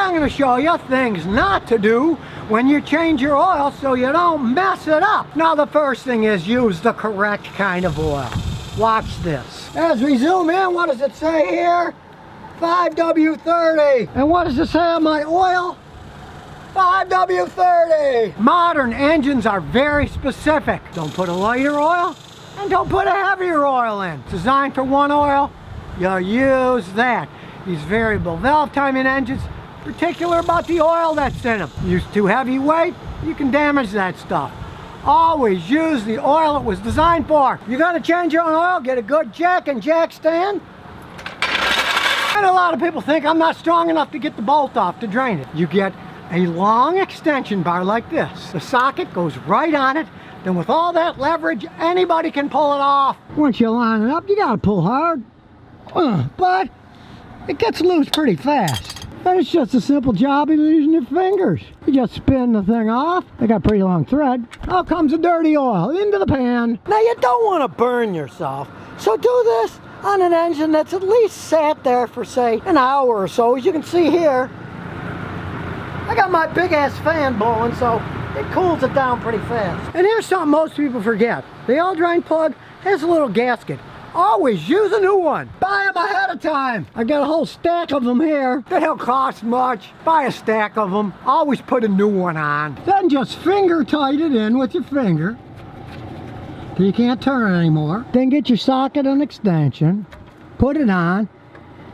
I'm going to show you things not to do when you change your oil so you don't mess it up. Now the first thing is use the correct kind of oil. Watch this. As we zoom in, what does it say here? 5W30. And what does it say on my oil? 5W30. Modern engines are very specific. Don't put a lighter oil and don't put a heavier oil in. It's designed for one oil. You use that. These variable valve timing engines, particular about the oil that's in them. Use too heavy weight, you can damage that stuff. Always use the oil it was designed for. You gotta change your own oil, get a good jack and jack stand. And a lot of people think I'm not strong enough to get the bolt off to drain it. You get a long extension bar like this. The socket goes right on it. Then with all that leverage, anybody can pull it off. Once you line it up, you gotta pull hard. But it gets loose pretty fast. And it's just a simple job of using your fingers. You just spin the thing off. They got a pretty long thread. Out comes the dirty oil into the pan. Now you don't want to burn yourself. So do this on an engine that's at least sat there for, say, an hour or so. As you can see here, I got my big ass fan blowing, so it cools it down pretty fast. And here's something most people forget. The oil drain plug has a little gasket. Always use a new one. Buy them ahead of time. I got a whole stack of them here. They don't cost much. Buy a stack of them. Always put a new one on. Then just finger tight it in with your finger. So you can't turn it anymore. Then get your socket and extension. Put it on.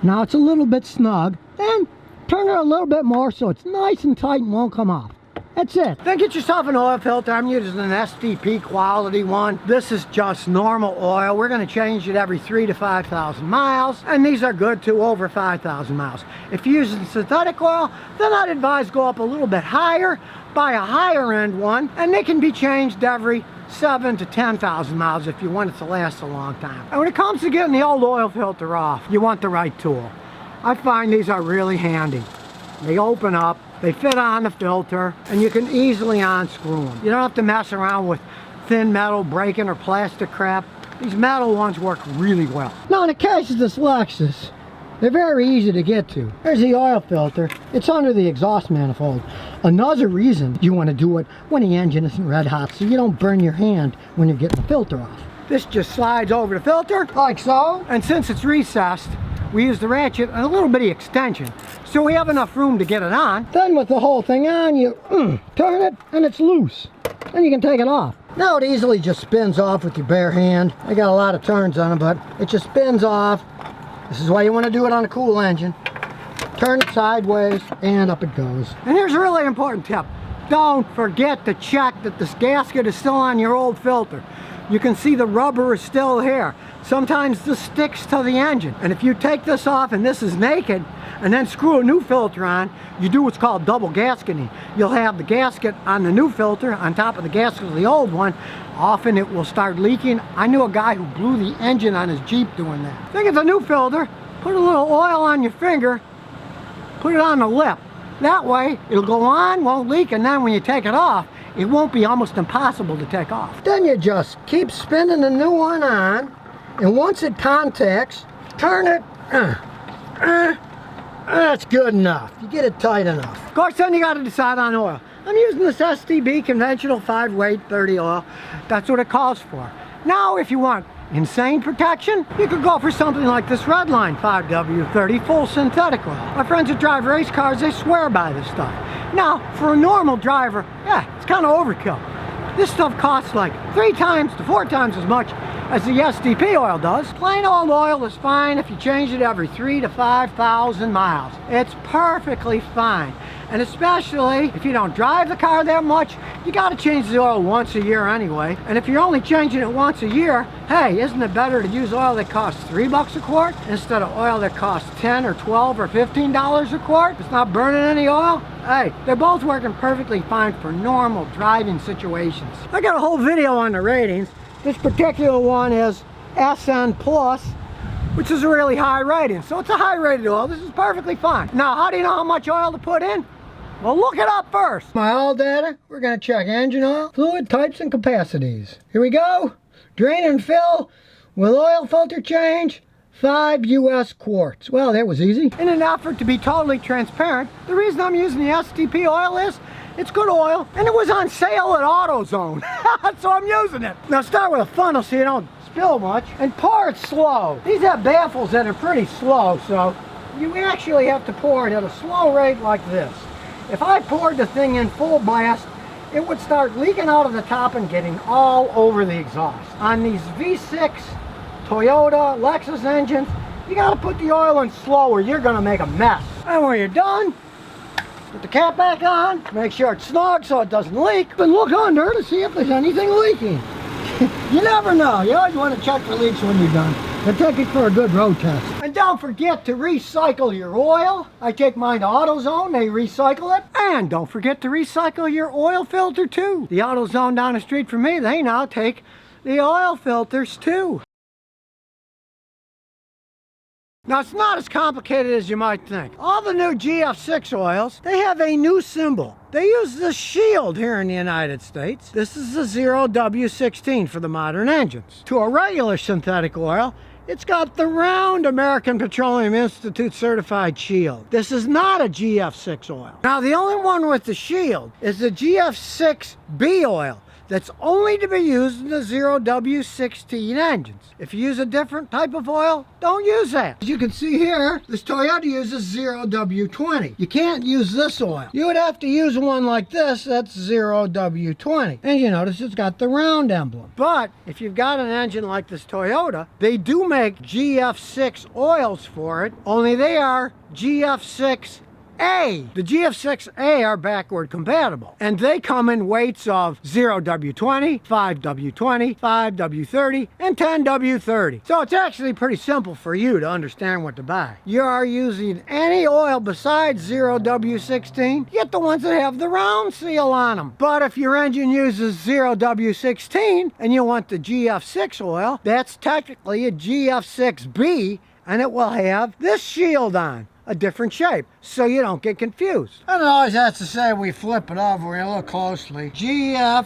Now it's a little bit snug. Then turn it a little bit more so it's nice and tight and won't come off. That's it. Then get yourself an oil filter. I'm using an STP quality one. This is just normal oil. We're going to change it every 3,000 to 5,000 miles. And these are good to over 5,000 miles. If you're using synthetic oil, then I'd advise go up a little bit higher. Buy a higher end one. And they can be changed every 7,000 to 10,000 miles if you want it to last a long time. And when it comes to getting the old oil filter off, you want the right tool. I find these are really handy. They open up, they fit on the filter, and you can easily unscrew them. You don't have to mess around with thin metal breaking or plastic crap. These metal ones work really well. Now in the case of this Lexus, they're very easy to get to. There's the oil filter. It's under the exhaust manifold. Another reason you want to do it when the engine isn't red hot, so you don't burn your hand when you're getting the filter off. This just slides over the filter, like so. And since it's recessed, we use the ratchet and a little bitty extension, so we have enough room to get it on. Then with the whole thing on, you turn it and it's loose. Then you can take it off. Now it easily just spins off with your bare hand. I got a lot of turns on it, but it just spins off. This is why you want to do it on a cool engine. Turn it sideways and up it goes. And here's a really important tip. Don't forget to check that this gasket is still on your old filter. You can see the rubber is still here. Sometimes this sticks to the engine. And if you take this off and this is naked, and then screw a new filter on, you do what's called double gasketing. You'll have the gasket on the new filter on top of the gasket of the old one. Often it will start leaking. I knew a guy who blew the engine on his Jeep doing that. Think of the new filter, put a little oil on your finger, put it on the lip. That way it'll go on, won't leak, and then when you take it off, it won't be almost impossible to take off. Then you just keep spinning the new one on, and once it contacts, turn it. That's good enough. You get it tight enough. Of course, then you got to decide on oil. I'm using this STB conventional 5-weight 30 oil. That's what it calls for. Now, if you want insane protection, you could go for something like this Redline 5W30 full synthetic oil. My friends that drive race cars, they swear by this stuff. Now, for a normal driver, yeah, it's kind of overkill. This stuff costs like 3 times to 4 times as much as the SDP oil does. Plain old oil is fine if you change it every 3,000 to 5,000 miles. It's perfectly fine. And especially if you don't drive the car that much, you got to change the oil once a year anyway. And if you're only changing it once a year, hey, isn't it better to use oil that costs $3 a quart instead of oil that costs $10 or $12 or $15 a quart? It's not burning any oil. Hey, they're both working perfectly fine for normal driving situations. I got a whole video on the ratings. This particular one is SN Plus, which is a really high rating. So it's a high rated oil. This is perfectly fine. Now, how do you know how much oil to put in? Well, look it up first. My oil data, we're gonna check engine oil, fluid types and capacities. Here we go. Drain and fill with oil filter change, 5 US quarts. Well, that was easy. In an effort to be totally transparent, the reason I'm using the STP oil is it's good oil, and it was on sale at AutoZone, so I'm using it. Now start with a funnel so you don't spill much, and pour it slow. These have baffles that are pretty slow, so you actually have to pour it at a slow rate like this. If I poured the thing in full blast, it would start leaking out of the top and getting all over the exhaust. On these V6 Toyota, Lexus engines, you gotta put the oil in slow or you're gonna make a mess. And when you're done, put the cap back on, make sure it's snug so it doesn't leak, and look under to see if there's anything leaking. You never know. You always want to check for leaks when you're done. And take it for a good road test. And don't forget to recycle your oil. I take mine to AutoZone, they recycle it. And don't forget to recycle your oil filter too. The AutoZone down the street from me, they now take the oil filters too. Now, it's not as complicated as you might think. All the new GF6 oils, they have a new symbol. They use the shield here in the United States. This is the 0W16 for the modern engines. To a regular synthetic oil, it's got the round American Petroleum Institute certified shield. This is not a GF6 oil. Now, the only one with the shield is the GF6B oil. That's only to be used in the 0W16 engines. If you use a different type of oil, don't use that. As you can see here, this Toyota uses 0W20. You can't use this oil. You would have to use one like this, that's 0W20. And you notice it's got the round emblem. But if you've got an engine like this Toyota, they do make GF6 oils for it, only they are GF6A. The GF6A are backward compatible, and they come in weights of 0W20, 5W20, 5W30, and 10W30. So it's actually pretty simple for you to understand what to buy. You are using any oil besides 0W16, get the ones that have the round seal on them. But if your engine uses 0W16 and you want the GF6 oil, that's technically a GF6B, and it will have this shield on, a different shape, so you don't get confused. And it always has to say, we flip it over and look closely, GF6B.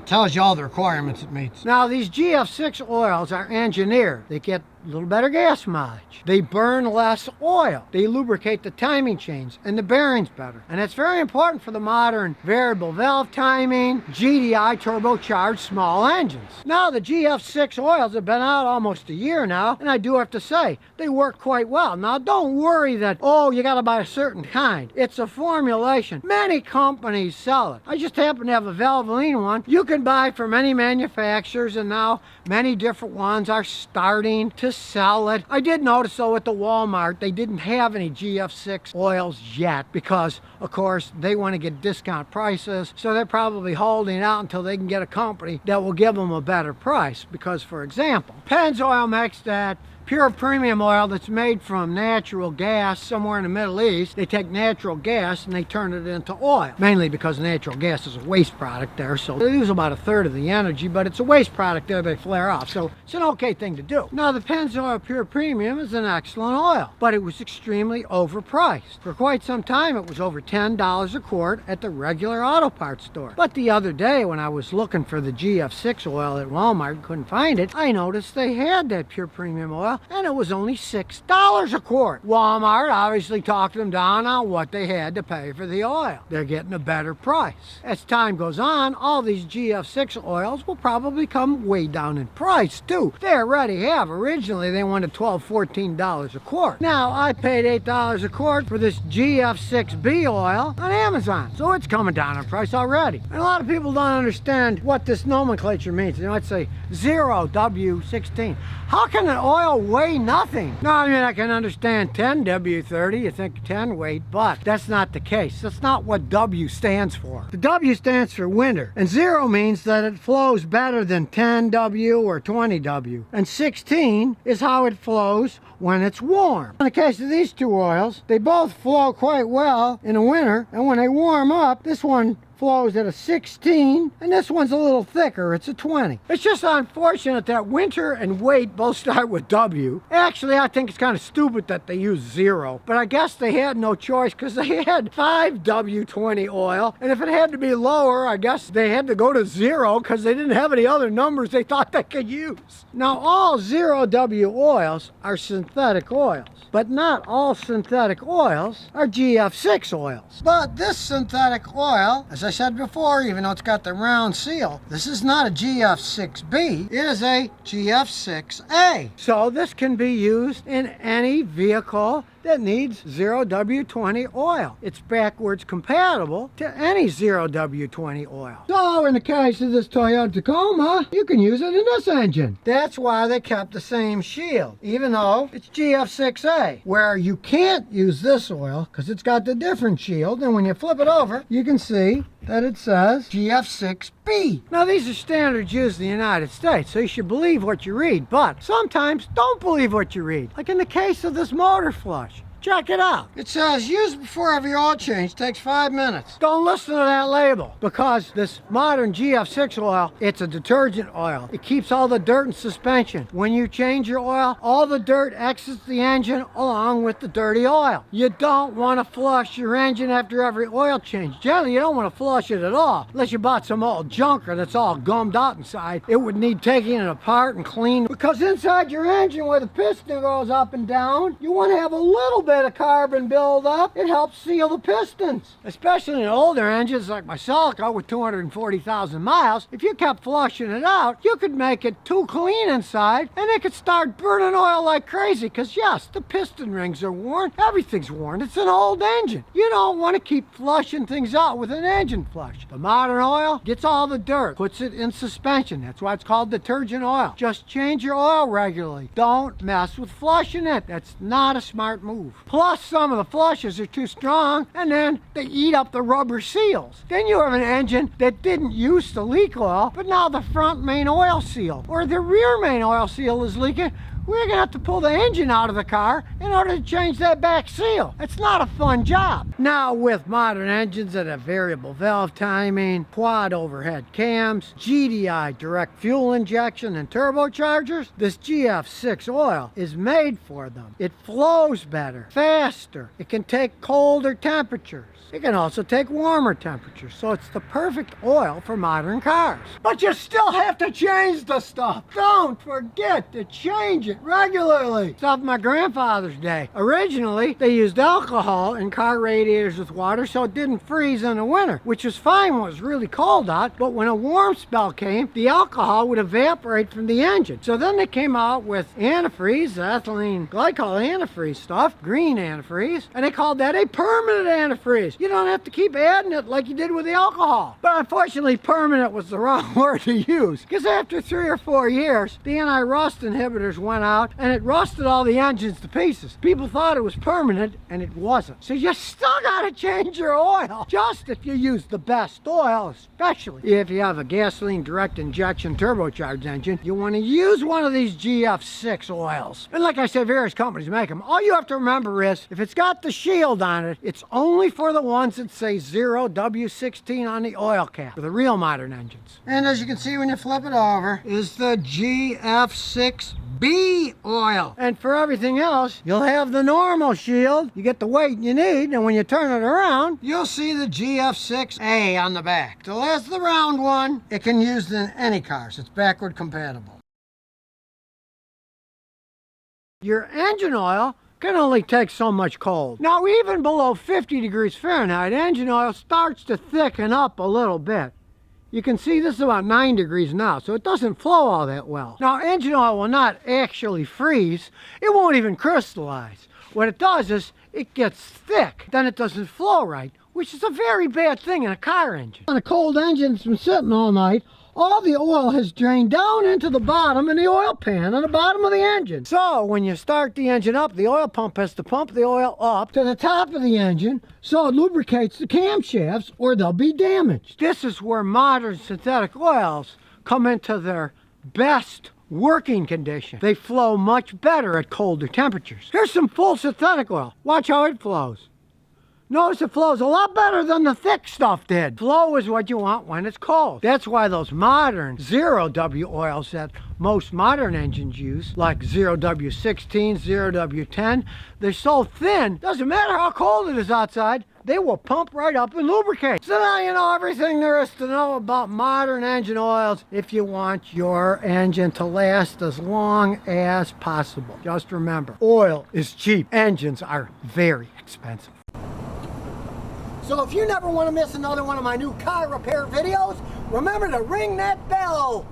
Tells you all the requirements it meets. Now, these GF6 oils are engineered. They get a little better gas mileage. They burn less oil. They lubricate the timing chains and the bearings better. And it's very important for the modern variable valve timing, GDI turbocharged small engines. Now, the GF6 oils have been out almost a year now, and I do have to say, they work quite well. Now, don't worry that, oh, you gotta buy a certain kind. It's a formulation. Many companies sell it. I just happen to have a Valvoline one. You can buy from many manufacturers, and now many different ones are starting to sell it. I did notice though at the Walmart they didn't have any GF6 oils yet because of course they want to get discount prices, so they're probably holding out until they can get a company that will give them a better price. Because for example, Pennzoil makes that pure premium oil that's made from natural gas somewhere in the Middle East. They take natural gas and they turn it into oil, mainly because natural gas is a waste product there, so they use about 1/3 of the energy, but it's a waste product there they flare off, so it's an okay thing to do. Now, the Pennzoil Pure Premium is an excellent oil, but it was extremely overpriced. For quite some time it was over $10 a quart at the regular auto parts store. But the other day when I was looking for the GF6 oil at Walmart and couldn't find it, I noticed they had that Pure Premium oil and it was only $6 a quart. Walmart obviously talked them down on what they had to pay for the oil. They're getting a better price. As time goes on, all these GF6 oils will probably come way down in price too. They already have. Originally they wanted $12, $14 a quart. Now I paid $8 a quart for this GF6B oil on Amazon, so it's coming down in price already. And a lot of people don't understand what this nomenclature means. They might say 0W16. How can an oil weigh nothing? No, I mean, I can understand 10W30, you think 10 weight, but that's not the case. That's not what W stands for. The W stands for winter, and 0 means that it flows better than 10W or 20W, and 16 is how it flows when it's warm. In the case of these two oils, they both flow quite well in the winter, and when they warm up, this one flows at a 16, and this one's a little thicker, it's a 20. It's just unfortunate that winter and weight both start with W. Actually, I think it's kind of stupid that they use 0, but I guess they had no choice because they had 5W20 oil, and if it had to be lower, I guess they had to go to 0 because they didn't have any other numbers they thought they could use. Now, all 0W oils are synthetic oils, but not all synthetic oils are GF6 oils. But this synthetic oil, as I said before, even though it's got the round seal, this is not a GF6B, it is a GF6A. So this can be used in any vehicle that needs 0W20 oil. It's backwards compatible to any 0W20 oil. So in the case of this Toyota Tacoma, you can use it in this engine. That's why they kept the same shield, even though it's GF6A, where you can't use this oil because it's got the different shield, and when you flip it over, you can see that it says GF6B. Now these are standards used in the United States, so you should believe what you read, but sometimes don't believe what you read. Like in the case of this motor flush. Check it out. It says use before every oil change, takes 5 minutes. Don't listen to that label, because this modern GF6 oil, it's a detergent oil. It keeps all the dirt in suspension. When you change your oil, all the dirt exits the engine along with the dirty oil. You don't want to flush your engine after every oil change. Generally, you don't want to flush it at all, unless you bought some old junker that's all gummed out inside. It would need taking it apart and cleaned, because inside your engine where the piston goes up and down, you want to have a little bit of carbon buildup. It helps seal the pistons, especially in older engines like my Celica with 240,000 miles. If you kept flushing it out, you could make it too clean inside, and it could start burning oil like crazy, because yes, the piston rings are worn, everything's worn, it's an old engine. You don't want to keep flushing things out with an engine flush. The modern oil gets all the dirt, puts it in suspension. That's why it's called detergent oil. Just change your oil regularly. Don't mess with flushing it. That's not a smart move. Plus, some of the flushes are too strong, and then they eat up the rubber seals. Then you have an engine that didn't used to leak oil, but now the front main oil seal or the rear main oil seal is leaking. We're gonna have to pull the engine out of the car in order to change that back seal. It's not a fun job. Now, with modern engines that have variable valve timing, quad overhead cams, GDI direct fuel injection, and turbochargers, this GF6 oil is made for them. It flows better, faster. It can take colder temperatures. It can also take warmer temperatures, so it's the perfect oil for modern cars. But you still have to change the stuff. Don't forget to change it regularly. Stuff my grandfather's day. Originally, they used alcohol in car radiators with water so it didn't freeze in the winter, which was fine when it was really cold out, but when a warm spell came, the alcohol would evaporate from the engine. So then they came out with antifreeze, ethylene glycol antifreeze stuff, green antifreeze, and they called that a permanent antifreeze. You don't have to keep adding it like you did with the alcohol. But unfortunately, permanent was the wrong word to use, because after 3 or 4 years, the anti-rust inhibitors went out and it rusted all the engines to pieces. People thought it was permanent, and it wasn't. So you still gotta change your oil, just if you use the best oil, especially if you have a gasoline direct injection turbocharged engine. You want to use one of these GF6 oils. And like I said, various companies make them. All you have to remember is, if it's got the shield on it, it's only for the ones that say 0W16 on the oil cap, for the real modern engines. And as you can see when you flip it over, is the GF6B oil. And for everything else, you'll have the normal shield. You get the weight you need, and when you turn it around, you'll see the GF6A on the back. So that's the round one. It can be used in any cars. It's backward compatible. Your engine oil can only take so much cold. Now, even below 50 degrees Fahrenheit, engine oil starts to thicken up a little bit. You can see this is about 9 degrees now, so it doesn't flow all that well. Now, engine oil will not actually freeze. It won't even crystallize. What it does is it gets thick. Then it doesn't flow right, which is a very bad thing in a car engine. On a cold engine that's been sitting all night, all the oil has drained down into the bottom in the oil pan on the bottom of the engine. So when you start the engine up, the oil pump has to pump the oil up to the top of the engine so it lubricates the camshafts, or they'll be damaged. This is where modern synthetic oils come into their best working condition. They flow much better at colder temperatures. Here's some full synthetic oil. Watch how it flows. Notice it flows a lot better than the thick stuff did. Flow is what you want when it's cold. That's why those modern 0W oils that most modern engines use, like 0W16, 0W10, they're so thin, doesn't matter how cold it is outside, they will pump right up and lubricate. So now you know everything there is to know about modern engine oils if you want your engine to last as long as possible. Just remember, oil is cheap. Engines are very expensive. So if you never want to miss another one of my new car repair videos, remember to ring that bell.